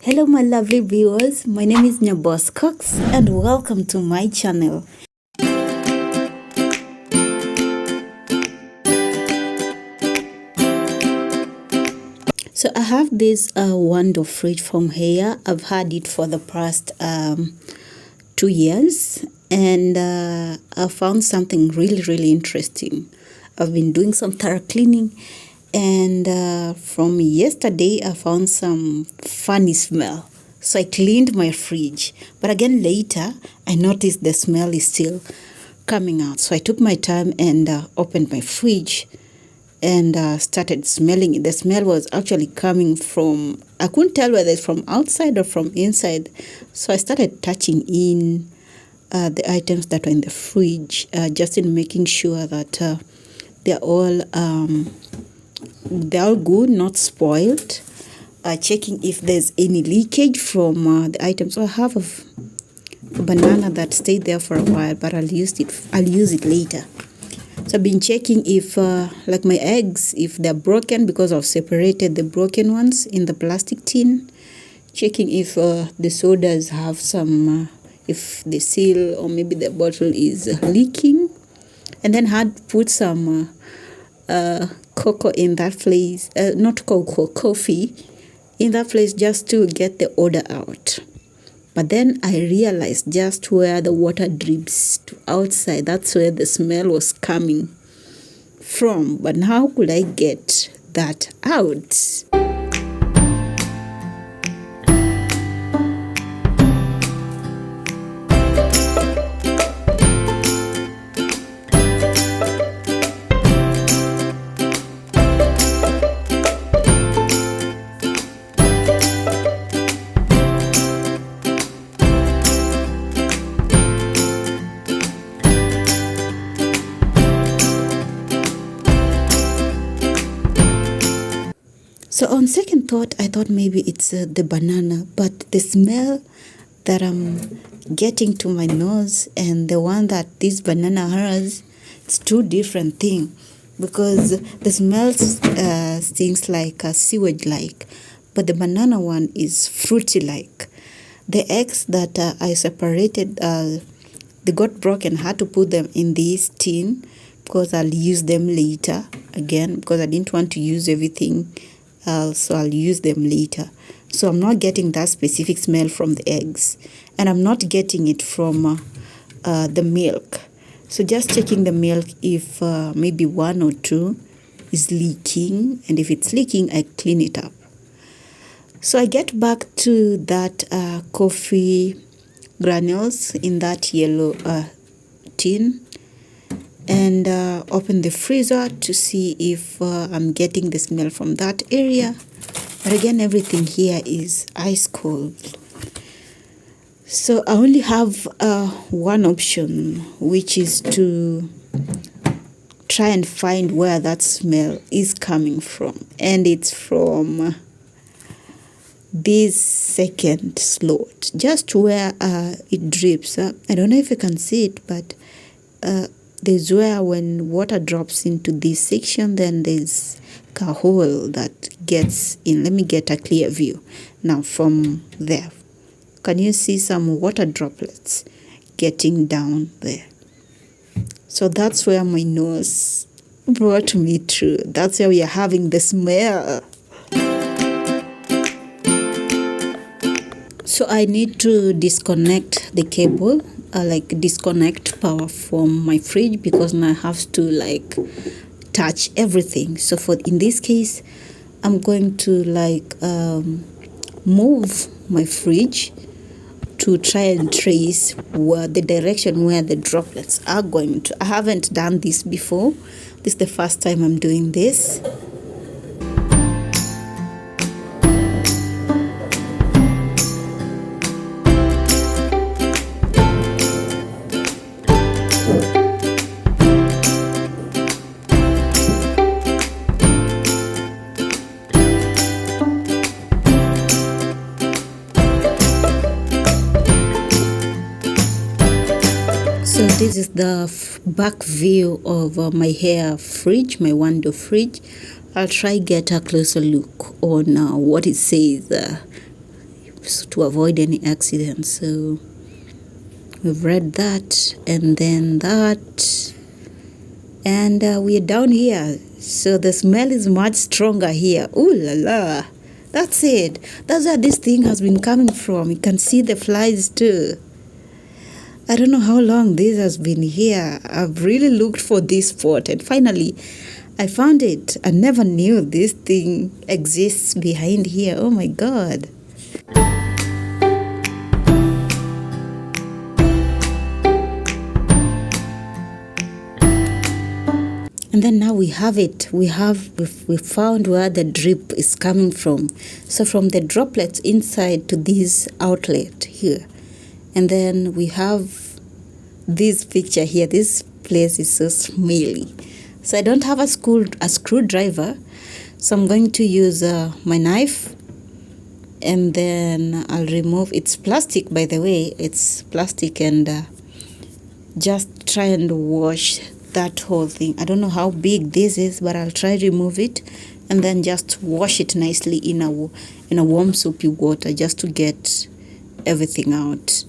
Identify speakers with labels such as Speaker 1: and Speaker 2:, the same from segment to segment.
Speaker 1: Hello my lovely viewers, my name is Nyabos Cox and welcome to my channel. So I have this Wando fridge from here. I've had it for the past 2 years and I found something really interesting. I've been doing some thorough cleaning and from yesterday I found some funny smell. So I cleaned my fridge, but again later I noticed the smell is still coming out. So I took my time and opened my fridge and started smelling it. The smell was actually coming from, I couldn't tell whether it's from outside or from inside. So I started touching in the items that were in the fridge, just in making sure that they're all good, not spoiled. Checking if there's any leakage from the items. So I have a banana that stayed there for a while, but I'll use it later. So I've been checking if like my eggs, if they're broken, because I've separated the broken ones in the plastic tin. Checking if the sodas have some, if the seal or maybe the bottle is leaking. And then had put some cocoa in that place, not cocoa, coffee in that place just to get the odor out. But then I realized just where the water drips to outside, that's where the smell was coming from. But how could I get that out? So on second thought, I thought maybe it's the banana, but the smell that I'm getting to my nose and the one that this banana has, it's two different things, because the smell stinks like sewage-like, but the banana one is fruity-like. The eggs that I separated, they got broken. I had to put them in this tin because I'll use them later again, because I didn't want to use everything. So I'll use them later. So I'm not getting that specific smell from the eggs, and I'm not getting it from the milk. So just checking the milk if maybe one or two is leaking, and if it's leaking, I clean it up. So I get back to that coffee granules in that yellow tin, and open the freezer to see if I'm getting the smell from that area. But again, everything here is ice cold. So I only have one option, which is to try and find where that smell is coming from. And it's from this second slot, just where it drips. I don't know if you can see it, but there's where when water drops into this section, then there's a hole that gets in. Let me get a clear view. Now from there, can you see some water droplets getting down there? So that's where my nose brought me through. That's where we are having the smell. So I need to disconnect the cable, disconnect power from my fridge, because now I have to touch everything. So in this case, I'm going to move my fridge to try and trace where the direction where the droplets are going to. I haven't done this before. This is the first time I'm doing this. So this is the back view of my hair fridge, my Wando fridge. I'll try get a closer look on what it says to avoid any accidents. So we've read that, and then that, and we are down here. So the smell is much stronger here. Ooh la la. That's it. That's where this thing has been coming from. You can see the flies too. I don't know how long this has been here. I've really looked for this spot, and finally I found it. I never knew this thing exists behind here. Oh my God. And then now we have it. We found where the drip is coming from. So from the droplets inside to this outlet here. And then we have this picture here. This place is so smelly. So I don't have a screwdriver. So I'm going to use my knife. And then I'll remove, it's plastic by the way. It's plastic, and just try and wash that whole thing. I don't know how big this is, but I'll try to remove it and then just wash it nicely in a warm soapy water just to get everything out.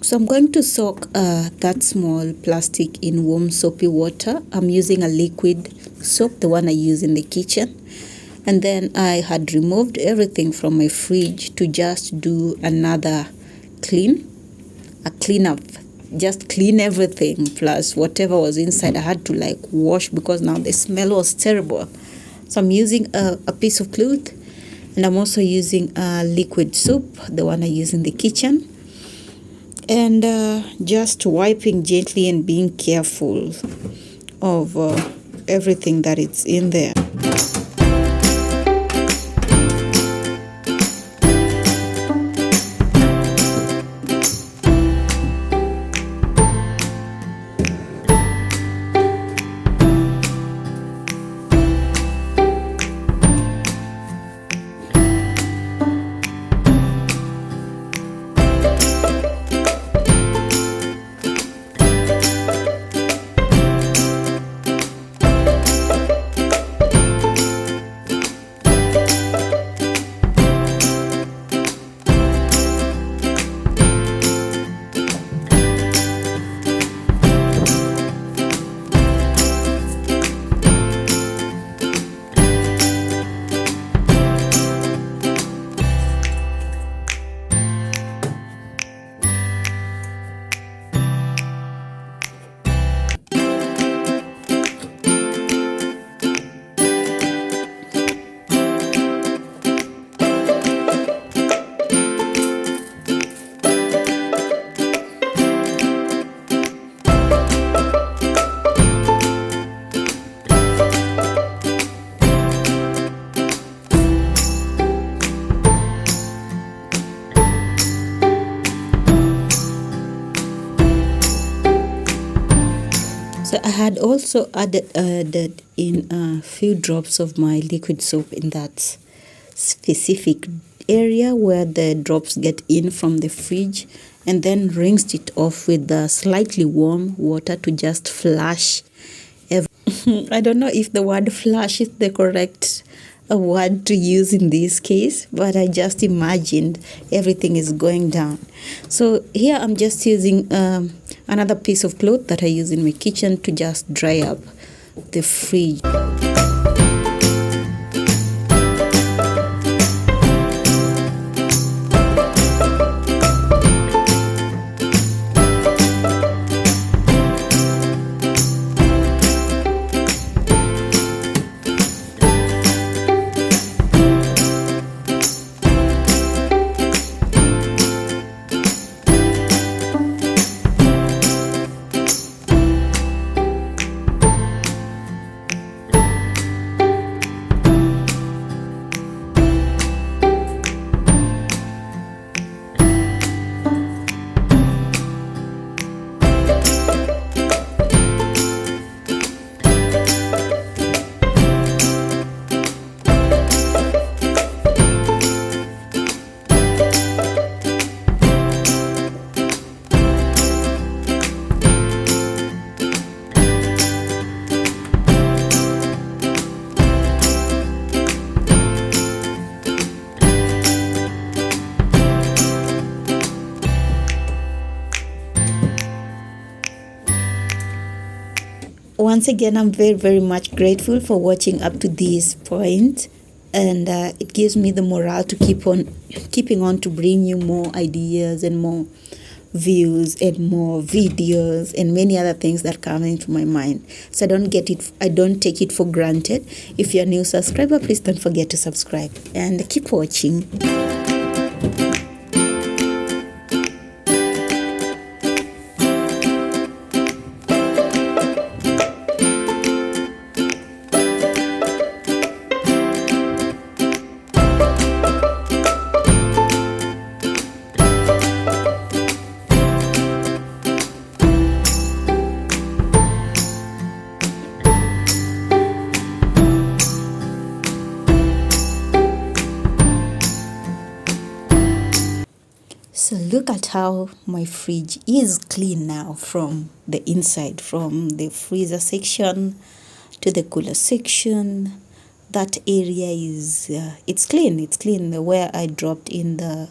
Speaker 1: So I'm going to soak that small plastic in warm soapy water. I'm using a liquid soap, the one I use in the kitchen. And then I had removed everything from my fridge to just do another cleanup. Just clean everything, plus whatever was inside I had to wash, because now the smell was terrible. So I'm using a piece of cloth, and I'm also using a liquid soap, the one I use in the kitchen. And just wiping gently and being careful of everything that is in there. So I had also added in a few drops of my liquid soap in that specific area where the drops get in from the fridge, and then rinsed it off with the slightly warm water to just flush. I don't know if the word flush is the correct word to use in this case, but I just imagined everything is going down. So here I'm just using another piece of cloth that I use in my kitchen to just dry up the fridge. once again, I'm very, very much grateful for watching up to this point, and it gives me the morale to keeping on to bring you more ideas and more views and more videos and many other things that come into my mind. So I don't take it for granted. If you're a new subscriber, please don't forget to subscribe and keep watching. So look at how my fridge is clean now from the inside, from the freezer section to the cooler section. That area is, it's clean. It's clean. Where I dropped in the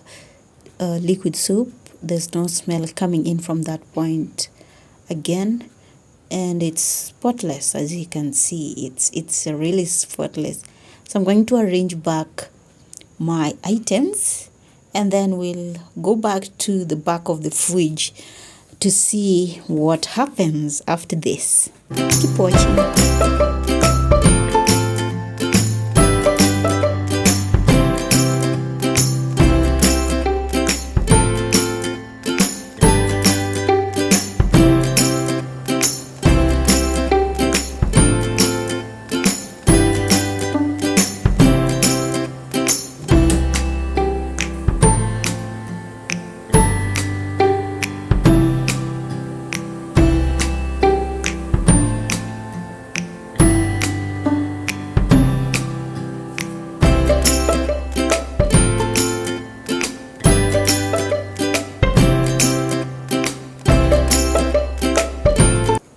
Speaker 1: liquid soup, there's no smell coming in from that point again. And it's spotless, as you can see. It's really spotless. So I'm going to arrange back my items, and then we'll go back to the back of the fridge to see what happens after this. Keep watching.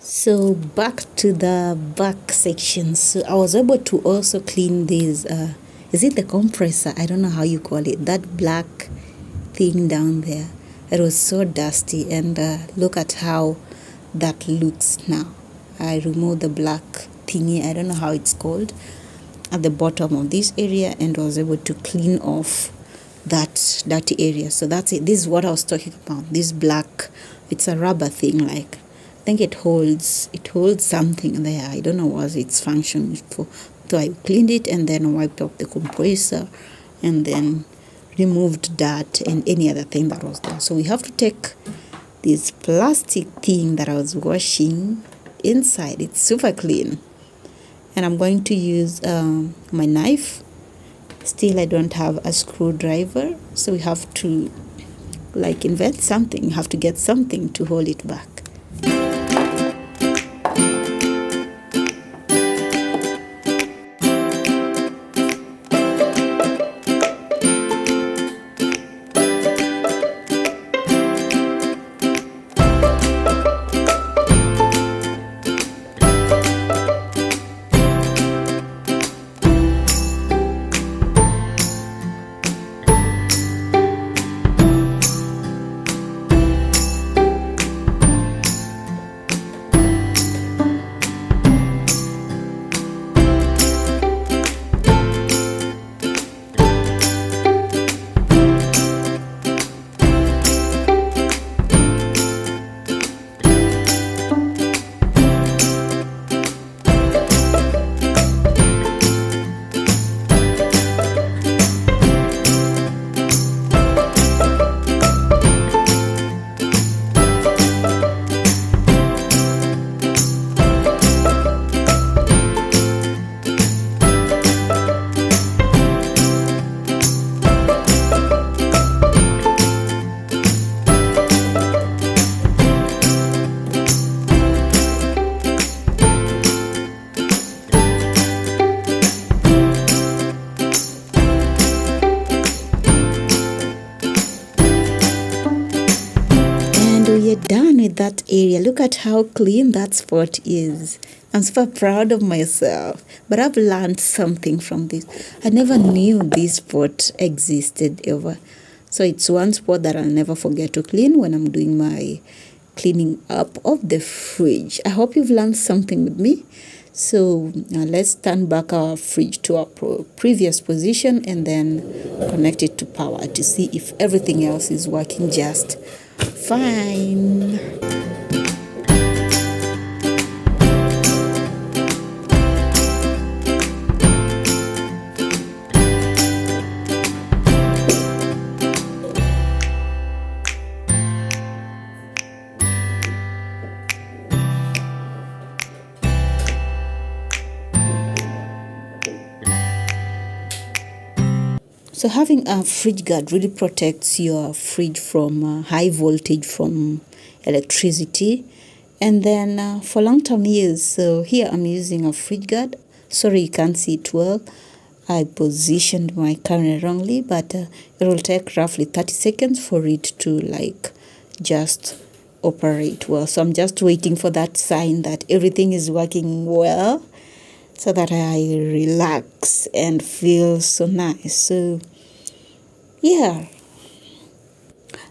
Speaker 1: So back to the back section. So I was able to also clean this, is it the compressor? I don't know how you call it, that black thing down there. It was so dusty, and look at how that looks now. I removed the black thingy, I don't know how it's called, at the bottom of this area, and was able to clean off that dirty area. So that's it. This is what I was talking about. This black, it's a rubber thing, like I think it holds something there. I don't know what its function is for. So I cleaned it and then wiped off the compressor and then removed that and any other thing that was there. So we have to take this plastic thing that I was washing inside. It's super clean. And I'm going to use my knife. Still, I don't have a screwdriver. So we have to invent something. You have to get something to hold it back. We're done with that area. Look at how clean that spot is. I'm super proud of myself. But I've learned something from this. I never knew this spot existed ever. So it's one spot that I'll never forget to clean when I'm doing my cleaning up of the fridge. I hope you've learned something with me. So let's turn back our fridge to our previous position and then connect it to power to see if everything else is working just fine. So having a fridge guard really protects your fridge from high voltage from electricity. And then for long-term use, so here I'm using a fridge guard. Sorry, you can't see it well. I positioned my camera wrongly, but it will take roughly 30 seconds for it to just operate well. So I'm just waiting for that sign that everything is working well so that I relax and feel so nice. So yeah,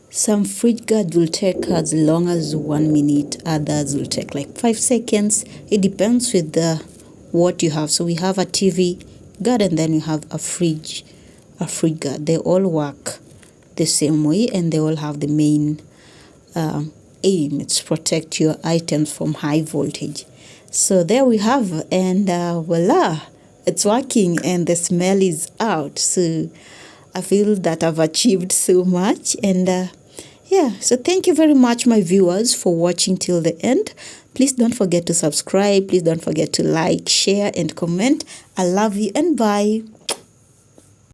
Speaker 1: some fridge guard will take as long as 1 minute, others will take like 5 seconds. It depends with what you have. So we have a TV guard and then you have a fridge guard. They all work the same way and they all have the main aim. It's protect your items from high voltage. So there we have, and voila, it's working and the smell is out. So I feel that I've achieved so much. And yeah, so thank you very much, my viewers, for watching till the end. Please don't forget to subscribe. Please don't forget to like, share, and comment. I love you and bye.